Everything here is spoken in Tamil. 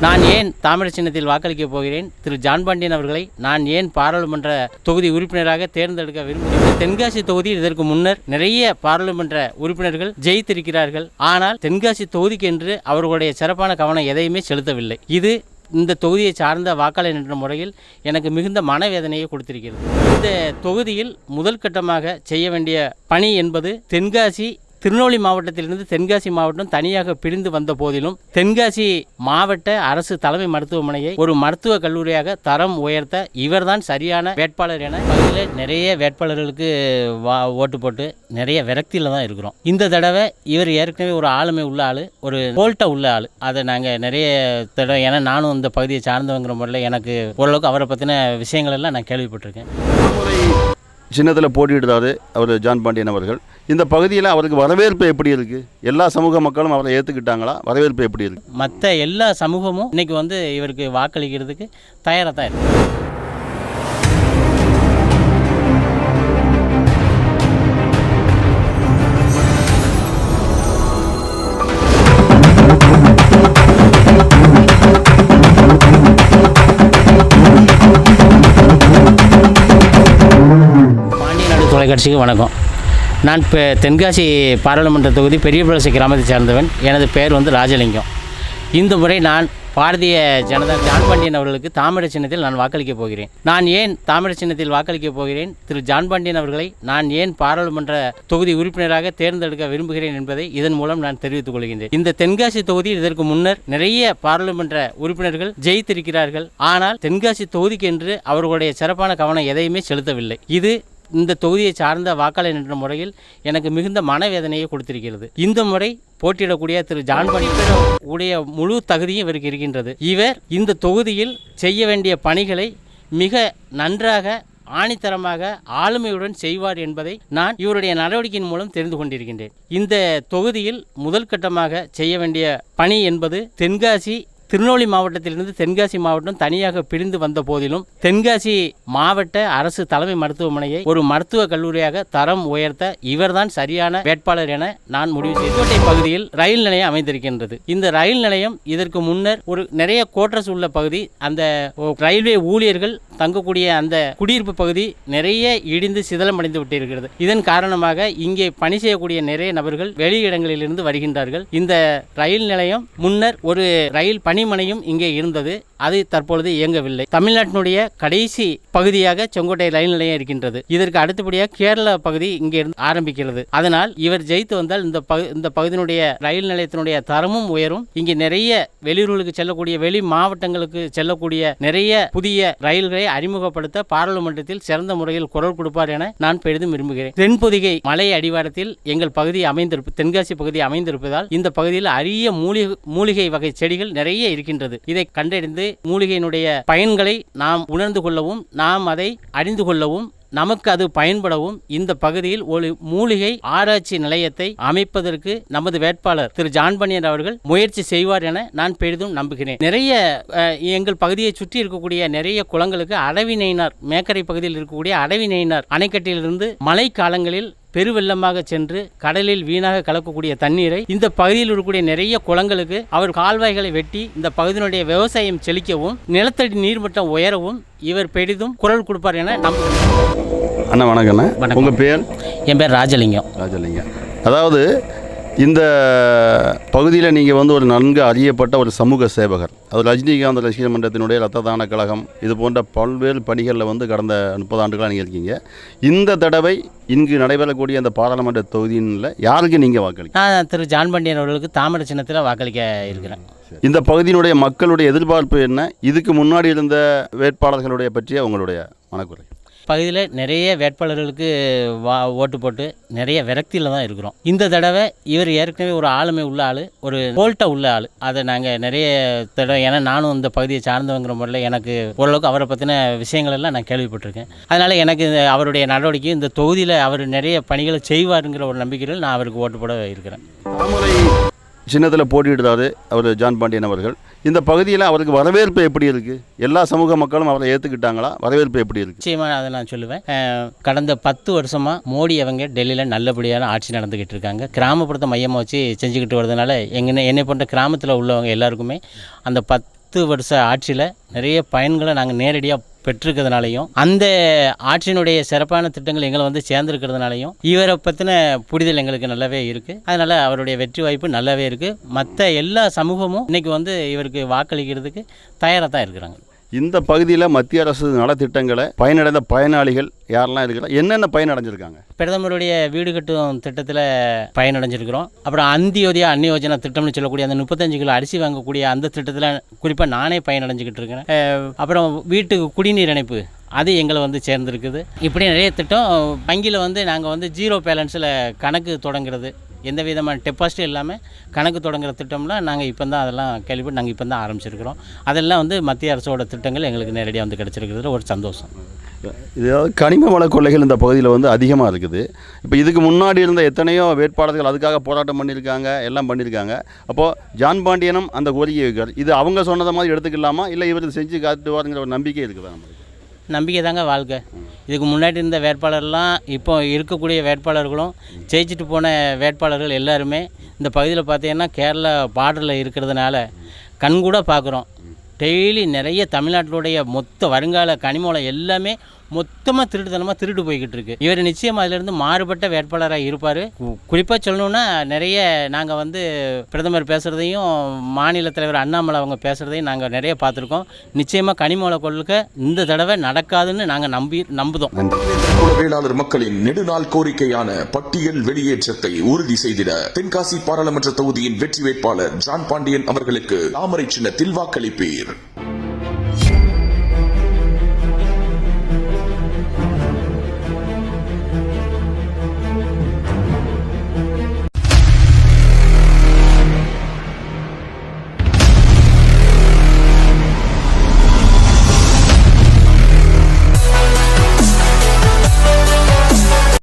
நான் ஏன் தாமரை சின்னத்தில் வாக்களிக்கப் போகிறேன்? திரு ஜான் பாண்டியன் அவர்களை நான் ஏன் பாராளுமன்ற தொகுதி உறுப்பினராக தேர்ந்தெடுக்க விரும்புகிறேன்? தென்காசி தொகுதியில் இதற்கு முன்னர் நிறைய பாராளுமன்ற உறுப்பினர்கள் ஜெயித்திருக்கிறார்கள். ஆனால் தென்காசி தொகுதிக்கு என்று அவர்களுடைய சிறப்பான கவனம் எதையுமே செலுத்தவில்லை. இது இந்த தொகுதியை சார்ந்த வாக்காளர் என்ற முறையில் எனக்கு மிகுந்த மனவேதனையை கொடுத்திருக்கிறது. இந்த தொகுதியில் முதல் கட்டமாக செய்ய வேண்டிய பணி என்பது தென்காசி திருநெல்வேலி மாவட்டத்திலிருந்து தென்காசி மாவட்டம் தனியாக பிரிந்து வந்த போதிலும் தென்காசி மாவட்ட அரசு தலைமை மருத்துவமனையை ஒரு மருத்துவக் கல்லூரியாக தரம் உயர்த்த இவர்தான் சரியான வேட்பாளர் என பகுதியில் நிறைய வேட்பாளர்களுக்கு ஓட்டு போட்டு நிறைய விரக்தியில் தான் இருக்கிறோம். இந்த தடவை இவர் ஏற்கனவே ஒரு ஆளுமை உள்ள ஆள், ஒரு போல்ட்டை உள்ள ஆள். அதை நாங்கள் நிறைய தடவை, ஏன்னா நானும் இந்த பகுதியை சார்ந்தவங்கிற முறையில் எனக்கு ஓரளவுக்கு அவரை பற்றின விஷயங்கள் எல்லாம் நான் கேள்விப்பட்டிருக்கேன். சின்னத்தில் போட்டியிடுறாரு அவர் ஜான் பாண்டியன் அவர்கள். இந்த பகுதியில் அவருக்கு வரவேற்பு எப்படி இருக்குது? எல்லா சமூக மக்களும் அவரை ஏற்றுக்கிட்டாங்களா? வரவேற்பு எப்படி இருக்குது? மற்ற எல்லா சமூகமும் இன்றைக்கி இவருக்கு வாக்களிக்கிறதுக்கு தயாராக தான் இருக்குது. தொலைக்காட்சிக்கு வணக்கம். நான் இப்போ தென்காசி பாராளுமன்ற தொகுதி பெரியபுரசி கிராமத்தை சார்ந்தவன். எனது பெயர் ராஜலிங்கம். இந்த முறை நான் பாரதிய ஜனதா ஜான் பாண்டியன் அவர்களுக்கு தாமரை சின்னத்தில் நான் வாக்களிக்கப் போகிறேன். நான் ஏன் தாமரை சின்னத்தில் வாக்களிக்கப் போகிறேன்? திரு ஜான் பாண்டியன் அவர்களை நான் ஏன் பாராளுமன்ற தொகுதி உறுப்பினராக தேர்ந்தெடுக்க விரும்புகிறேன் என்பதை இதன் மூலம் நான் தெரிவித்துக் கொள்கின்றேன். இந்த தென்காசி தொகுதியில் இதற்கு முன்னர் நிறைய பாராளுமன்ற உறுப்பினர்கள் ஜெயித்திருக்கிறார்கள். ஆனால் தென்காசி தொகுதிக்கு என்று அவர்களுடைய சிறப்பான கவனம் எதையுமே செலுத்தவில்லை. இது இந்த தொகுதியை சார்ந்த வாக்காளர் என்ற முறையில் எனக்கு மிகுந்த மனவேதனையை கொடுத்திருக்கிறது. இந்த முறை போட்டியிடக்கூடிய திரு ஜான் பாண்டியன் உடைய முழு தகுதியும் இவருக்கு இருக்கின்றது. இவர் இந்த தொகுதியில் செய்ய வேண்டிய பணிகளை மிக நன்றாக ஆணித்தரமாக ஆளுமையுடன் செய்வார் என்பதை நான் இவருடைய நடவடிக்கையின் மூலம் தெரிந்து கொண்டிருக்கின்றேன். இந்த தொகுதியில் முதல் கட்டமாக செய்ய வேண்டிய பணி என்பது தென்காசி திருநெல்வேலி மாவட்டத்திலிருந்து தென்காசி மாவட்டம் தனியாக பிரிந்து வந்த போதிலும் தென்காசி மாவட்ட அரசு தலைமை மருத்துவமனையை ஒரு மருத்துவக் கல்லூரியாக தரம் உயர்த்த இவர்தான் சரியான வேட்பாளர் என நான் முடிவு செய்தேன். கோட்டை பகுதியில் ரயில் நிலையம் அமைந்திருக்கின்றது. இந்த ரயில் நிலையம் இதற்கு முன்னர் ஒரு நிறைய கோட்ரஸ் உள்ள பகுதி. அந்த ரயில்வே ஊழியர்கள் தங்கக்கூடிய அந்த குடியிருப்பு பகுதி நிறைய இடிந்து சிதலமடைந்து விட்டிருக்கிறது. இதன் காரணமாக இங்கே பணி செய்யக்கூடிய நிறைய நபர்கள் வெளியிடங்களிலிருந்து வருகின்றார்கள். இந்த ரயில் நிலையம் முன்னர் ஒரு ரயில் பணிமனையும் இங்கே இருந்தது. அது தற்பொழுது இயங்கவில்லை. தமிழ்நாட்டினுடைய கடைசி பகுதியாக செங்கோட்டை ரயில் நிலையம் இருக்கின்றது. இதற்கு அடுத்தபடியாக கேரள பகுதி இங்கே இருந்து ஆரம்பிக்கிறது. அதனால் இவர் ஜெயித்து வந்தால் இந்த பகுதியினுடைய ரயில் நிலையத்தினுடைய தரமும் உயரும். இங்கே நிறைய வெளியூர்களுக்கு செல்லக்கூடிய வெளி மாவட்டங்களுக்கு செல்லக்கூடிய நிறைய புதிய ரயில்களை அறிமுகப்படுத்த பாராளுமன்றத்தில் சிறந்த முறையில் குரல் கொடுப்பார் என நான் பெரிதும் விரும்புகிறேன். தென்பொதிகை மலை அடிவாரத்தில் எங்கள் பகுதி தென்காசி பகுதி அமைந்திருப்பதால் இந்த பகுதியில் அரிய மூலிகை வகை செடிகள் நிறைய இருக்கின்றது. இதை கண்டறிந்து மூலிகையினுடைய பயன்களை நாம் உணர்ந்து கொள்ளவும், நாம் அதை அறிந்து கொள்ளவும், நமக்கு அது பயன்படவும் இந்த பகுதியில் ஒரு மூலிகை ஆராய்ச்சி நிலையத்தை அமைப்பதற்கு நமது வேட்பாளர் திரு ஜான் பாண்டியன் அவர்கள் முயற்சி செய்வார் என நான் பெரிதும் நம்புகிறேன். நிறைய எங்கள் பகுதியை சுற்றி இருக்கக்கூடிய நிறைய குளங்களுக்கு அடவி நெய்னார், மேக்கரை பகுதியில் இருக்கக்கூடிய அடவி நெய்னார் அணைக்கட்டிலிருந்து மழை காலங்களில் பெருவெள்ளமாக சென்று கடலில் வீணாக கலக்கக்கூடிய தண்ணீரை இந்த பகுதியில் இருக்கக்கூடிய நிறைய குளங்களுக்கு அவர் கால்வாய்களை வெட்டி இந்த பகுதியினுடைய விவசாயம் செழிக்கவும் நிலத்தடி நீர்மட்டம் உயரவும் இவர் பெரிதும் குரல் கொடுப்பார் என நம்புகிறேன். அண்ணா வணக்கண்ணா. உங்கள் பேர்? என் பேர் ராஜலிங்கம். அதாவது இந்த பகுதியில் நீங்கள் ஒரு நன்கு அறியப்பட்ட ஒரு சமூக சேவகர். அது ரஜினிகாந்த் ரசிகர் மன்றத்தினுடைய இரத்த தான கழகம் இது போன்ற பல்வேறு பணிகளில் கடந்த 30 ஆண்டுகளாக நீங்கள் இருக்கீங்க. இந்த தடவை இங்கு நடைபெறக்கூடிய அந்த பாராளுமன்ற தொகுதியில் யாருக்கு நீங்கள் வாக்களிக்க? நான் திரு ஜான் பாண்டியன் அவர்களுக்கு தாமரை சின்னத்தில் வாக்களிக்க இருக்கிறேன். இந்த பகுதியினுடைய மக்களுடைய எதிர்பார்ப்பு என்ன? இதுக்கு முன்னாடி இருந்த வேட்பாளர்களுடைய பற்றிய உங்களுடைய மனக்குறை? பகுதியில் நிறைய வேட்பாளர்களுக்கு ஓட்டு போட்டு நிறைய விரக்தியில் தான் இருக்கிறோம். இந்த தடவை இவர் ஏற்கனவே ஒரு ஆளுமை உள்ள ஆள், ஒரு போல்ட்டை உள்ள ஆள். அதை நாங்கள் நிறைய தடவை, ஏன்னா நானும் இந்த பகுதியை சார்ந்தவங்கிற முறையில் எனக்கு ஓரளவுக்கு அவரை பற்றின விஷயங்கள் எல்லாம் நான் கேள்விப்பட்டிருக்கேன். அதனால் எனக்கு அவருடைய நடவடிக்கை இந்த தொகுதியில் அவர் நிறைய பணிகளை செய்வாருங்கிற ஒரு நம்பிக்கையில் நான் அவருக்கு ஓட்டு போட இருக்கிறேன். தாமரை சின்னத்தில் போட்டியிடுறாரு அவர் ஜான் பாண்டியன் அவர்கள். இந்த பகுதியில் அவருக்கு வரவேற்பு எப்படி இருக்குது? எல்லா சமூக மக்களும் அவரை ஏற்றுக்கிட்டாங்களா? வரவேற்பு எப்படி இருக்குது? நிச்சயமாக அதை நான் சொல்லுவேன். கடந்த 10 வருஷமாக மோடி அவங்க டெல்லியில் நல்லபடியான ஆட்சி நடந்துக்கிட்டு இருக்காங்க. கிராமப்புறத்தை மையமாக வச்சு செஞ்சுக்கிட்டு வரதுனால என்னை போன்ற கிராமத்தில் உள்ளவங்க எல்லாருக்குமே அந்த 10 வருஷ ஆட்சியில் நிறைய பயன்களை நாங்கள் நேரடியாக பெற்றிருக்கிறதுனாலையும் அந்த ஆட்சியினுடைய சிறப்பான திட்டங்கள் எங்களை வந்து சேர்ந்துருக்கிறதுனாலையும் இவரை பற்றின புரிதல் எங்களுக்கு நல்லாவே இருக்குது. அதனால் அவருடைய வெற்றி வாய்ப்பு நல்லாவே இருக்குது. மற்ற எல்லா சமூகமும் இன்றைக்கி வந்து இவருக்கு வாக்களிக்கிறதுக்கு தயாராக தான் இருக்கிறாங்க. இந்த பகுதியில் மத்திய அரசு நலத்திட்டங்களை பயனடைந்த பயனாளிகள் யாரெல்லாம் இருக்கிறாங்க, என்னென்ன பயனடைஞ்சிருக்காங்க? பிரதமருடைய வீடு கட்டும் திட்டத்தில் பயனடைஞ்சிருக்கிறோம். அப்புறம் அந்தியோதயா அன்னியோஜனா திட்டம்னு சொல்லக்கூடிய அந்த 35 கிலோ அரிசி வாங்கக்கூடிய அந்த திட்டத்தில் குறிப்பாக நானே பயனடைஞ்சிக்கிட்டு இருக்கிறேன். அப்புறம் வீட்டுக்கு குடிநீர் இணைப்பு அது எங்களை வந்து சேர்ந்துருக்குது. இப்படி நிறைய திட்டம். வங்கியில் வந்து நாங்கள் வந்து 0 பேலன்ஸில் கணக்கு தொடங்குறது, எந்த விதமான டெபாசிட்டும் இல்லாமல் கணக்கு தொடங்குற திட்டம்லாம் நாங்கள் இப்போ தான் அதெல்லாம் கேள்விப்பட்டு நாங்கள் இப்போ தான் ஆரம்பிச்சிருக்கிறோம். அதெல்லாம் வந்து மத்திய அரசோட திட்டங்கள் எங்களுக்கு நேரடியாக வந்து கிடச்சிருக்கிறதுல ஒரு சந்தோஷம். இதாவது கனிம வள கொள்ளைகள் இந்த பகுதியில் வந்து அதிகமாக இருக்குது. இப்போ இதுக்கு முன்னாடி இருந்த எத்தனையோ வேட்பாளர்கள் அதுக்காக போராட்டம் பண்ணியிருக்காங்க, எல்லாம் பண்ணியிருக்காங்க. அப்போது ஜான் பாண்டியனும் அந்த கோரிக்கை வைக்கிறார். இது அவங்க சொன்னதை மாதிரி எடுத்துக்கலாமா, இல்லை இவர் செஞ்சு காட்டுவாருங்கிற ஒரு நம்பிக்கை இருக்குதா? நம்மளுக்கு நம்பிக்கை தாங்க வாழ்க்கை. இதுக்கு முன்னாடி இருந்த வேட்பாளர்லாம் இப்போ இருக்கக்கூடிய வேட்பாளர்களும் ஜெயிச்சுட்டு போன வேட்பாளர்கள் எல்லாருமே இந்த பகுதியில் பார்த்தீங்கன்னா கேரளா பார்டரில் இருக்கிறதுனால கண்கூட பார்க்குறோம். டெய்லி நிறைய தமிழ்நாட்டினுடைய மொத்த வருங்கால கனிமவளம் எல்லாமே மொத்தமாக திருட்டு போய்கிட்டு இருக்கு. இவர் நிச்சயம் அதிலிருந்து மாறுபட்ட வேட்பாளராக இருப்பார். குறிப்பாக சொல்லணுன்னா நிறைய நாங்கள் வந்து பிரதமர் பேசுகிறதையும் மாநில தலைவர் அண்ணாமலை அவங்க பேசுகிறதையும் நாங்கள் நிறைய பார்த்துருக்கோம். நிச்சயமாக கனிமவள கொள்கை இந்த தடவை நடக்காதுன்னு நாங்கள் நம்புதோம். வேளாளர் மக்களின் நெடுநாள் கோரிக்கையான பட்டியல் வெளியேற்றத்தை உறுதி செய்திட தென்காசி பாராளுமன்ற தொகுதியின் வெற்றி வேட்பாளர் ஜான் பாண்டியன் அவர்களுக்கு தாமரை சின்னத்தில் வாக்களிப்பீர்.